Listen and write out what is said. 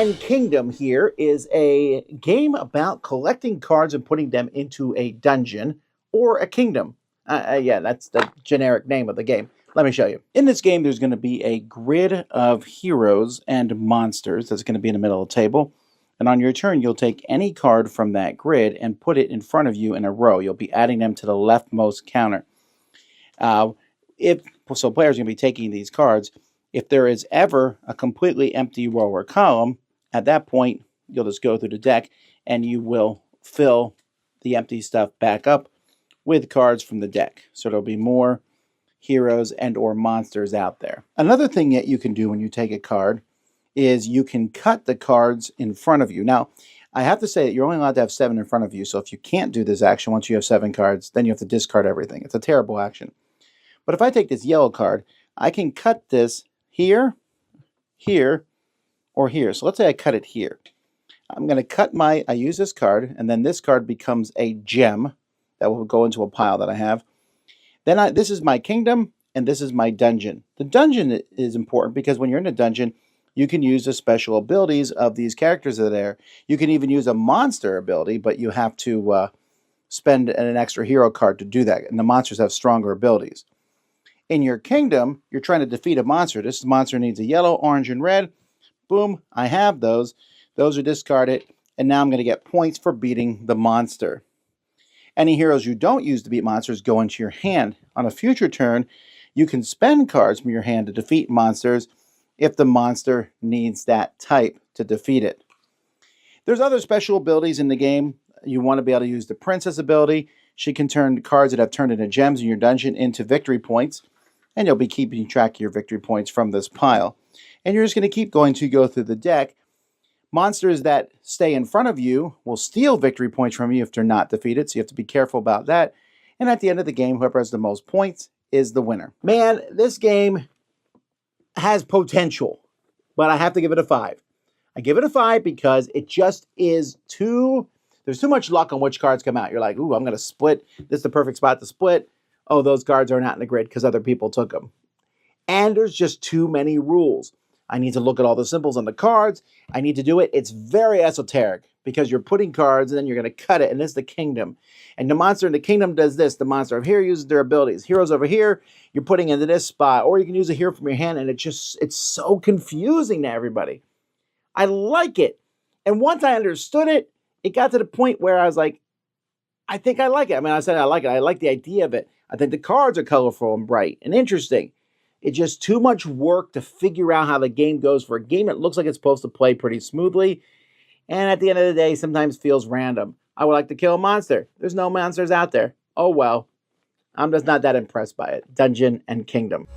and Kingdom here is a game about collecting cards and putting them into a dungeon or a kingdom. Yeah, that's the generic name of the game. Let me show you. In this game, there's going to be a grid of heroes and monsters that's going to be in the middle of the table. And on your turn, you'll take any card from that grid and put it in front of you in a row. You'll be adding them to the leftmost counter. Players are going to be taking these cards. If there is ever a completely empty row or column, at that point, you'll just go through the deck and you will fill the empty stuff back up with cards from the deck. So there'll be more heroes and or monsters out there. Another thing that you can do when you take a card is you can cut the cards in front of you. Now, I have to say that you're only allowed to have 7 in front of you. So if you can't do this action once you have 7 cards, then you have to discard everything. It's a terrible action. But if I take this yellow card, I can cut this here, here, or here. So let's say I cut it here. I'm going to cut I use this card, and then this card becomes a gem that will go into a pile that I have. Then this is my kingdom, and this is my dungeon. The dungeon is important because when you're in a dungeon, you can use the special abilities of these characters that are there. You can even use a monster ability, but you have to spend an extra hero card to do that, and the monsters have stronger abilities. In your kingdom, you're trying to defeat a monster. This monster needs a yellow, orange, and red. Boom, I have those. Those are discarded, and now I'm going to get points for beating the monster. Any heroes you don't use to beat monsters go into your hand. On a future turn, you can spend cards from your hand to defeat monsters if the monster needs that type to defeat it. There's other special abilities in the game. You want to be able to use the princess ability. She can turn cards that have turned into gems in your dungeon into victory points, and you'll be keeping track of your victory points from this pile. And you're just going to keep going to go through the deck. Monsters that stay in front of you will steal victory points from you if they're not defeated, so you have to be careful about that. And at the end of the game, whoever has the most points is the winner. Man, this game has potential, but I have to give it a 5. I give it a 5 because it just is there's too much luck on which cards come out. You're like, ooh, I'm going to split. This is the perfect spot to split. Oh, those cards are not in the grid because other people took them. And there's just too many rules. I need to look at all the symbols on the cards. I need to do it. It's very esoteric because you're putting cards and then you're going to cut it. And this is the kingdom. And the monster in the kingdom does this. The monster over here uses their abilities. Heroes over here, you're putting into this spot. Or you can use a hero from your hand. And it's so confusing to everybody. I like it. And once I understood it, it got to the point where I was like, I think I like it. I mean, I said I like it. I like the idea of it. I think the cards are colorful and bright and interesting. It's just too much work to figure out how the game goes for a game that looks like it's supposed to play pretty smoothly. And at the end of the day, sometimes feels random. I would like to kill a monster. There's no monsters out there. Oh well. I'm just not that impressed by it. Dungeon and Kingdom.